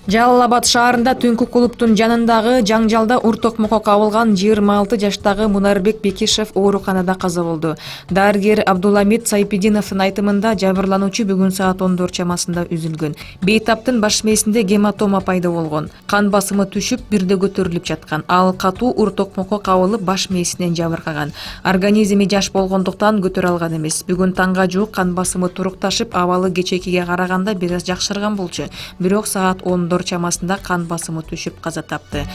Жалал Абад шаарында түнкү клубтун жанындагы жаңжалда ур токмокко кабылган 26 жаштагы Мунарбек Бекишев ооруканада каза болду. Дарыгер Абдуламид Сайпидиновдун айтымында жабырлануучу бүгүн саат 14 чамасында үзүлгөн. Бейтаптын баш мээсинде гематома пайда болгон. Кан басымы түшүп, бирде көтөрүлүп жаткан. Ал катуу ур токмокко кабылып, баш мээсинен жабыркаган. Организми жаш болгондуктан көтөрө алган эмес. Бүгүн таңга жуук кан басымы турукташып, абалы кечээкиге караганда бир аз жакшырган болчу. Бирок саат 14 чамасында кан басымы түшүп каза тапты.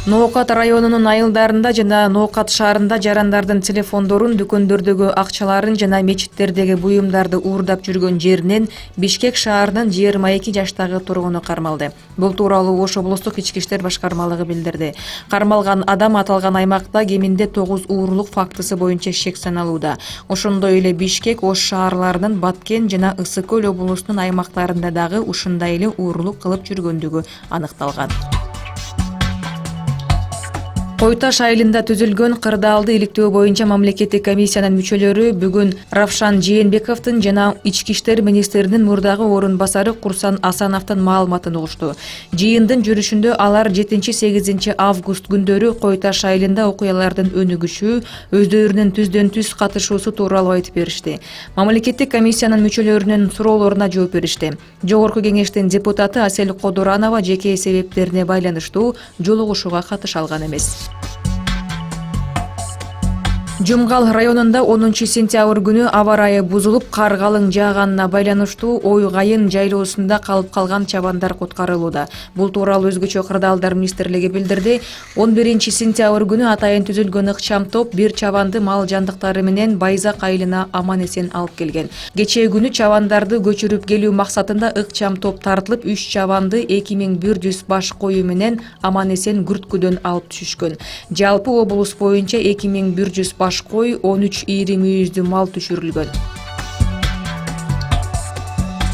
Ноокат районунун айылдарында жана Ноокат шаарында жарандардын телефондорун, дүкөндөрдөгү акчаларын жана мечиттердеги буюмдарды уурдап жүргөн жеринен Бишкек шаарынын 22 жаштагы тургуну кармалды. Бул тууралуу Ош облустук ички иштер башкармалыгы билдирди. Кармалган адам аталган аймакта кеминде 9 уурулук фактысы боюнча шек саналууда. Ошондой эле Бишкек, Ош шаарларынын Баткен жана Ысык көл облусунун аймактарында дагы ушундай эле уурулук кылып жүргөндүгү аныкталган. Кой Таш айылында түзүлгөн кырдаалды иликтөө боюнча мамлекеттик комиссиянын мүчөлөрү бүгүн Равшан Жээнбековдун жана ички иштер министринин мурдагы орун басары Курсан Асановдун маалыматын угушту. Жыйындын жүрүшүндө алар 7-8 август күндөрү Кой Таш айылында окуялардын өнүгүшү, өздөрүнүн түздөн түз катышуусу тууралуу айтып беришти. Мамлекеттик комиссиянын мүчөлөрүнүн суроолоруна жооп беришти. Жогорку кеңештин депутаты Асель Кодуранова жеке себептерине байланыштуу жолугушууга катыша алган эмес. Жумгал районунда 10 сентябрь күнү аба ырайы бузулуп, кар калың жааганына байланыштуу Ой Кайын жайлоосунда калып калган чабандар куткарылууда. Бул тууралуу Өзгөчө кырдаалдар министрлиги билдирди. 11 сентябрь күнү атайын түзүлгөн ыкчам топ бир чабанды мал жандыктары менен Байзак айылына аман-эсен алып келген. Кечээ күнү чабандарды көчүрүп келүү максатында ыкчам топ тартылып, 3 чабанды 2100 баш кою менен аман-эсен күрткүдөн алып түшүшкөн. Жалпы облус боюнча 2100 баш кой, 13 ири мүйүздүү мал түшүрүлгөн.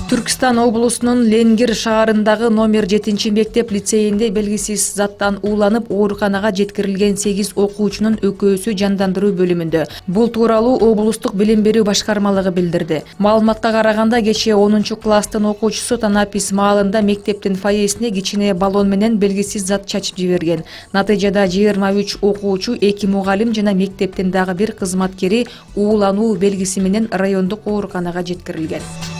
Түркстан облусунун Ленгир шаарындагы номер 7 мектеп лицейинде белгисиз заттан ууланып ооруканага жеткирилген 8 окуучунун экөөсү жандандыруу бөлүмүндө. Бул тууралуу облустук билим берүү башкармалыгы билдирди. Маалыматка караганда кечээ 10-класстын окуучусу Танапис маалында мектептин фойесине кичине баллон менен белгисиз зат чачып жиберген. Натыйжада 23 окуучу, 2 мугалим жана мектептин дагы бир кызматкери уулануу белгиси менен райондук ооруканага жеткирилген.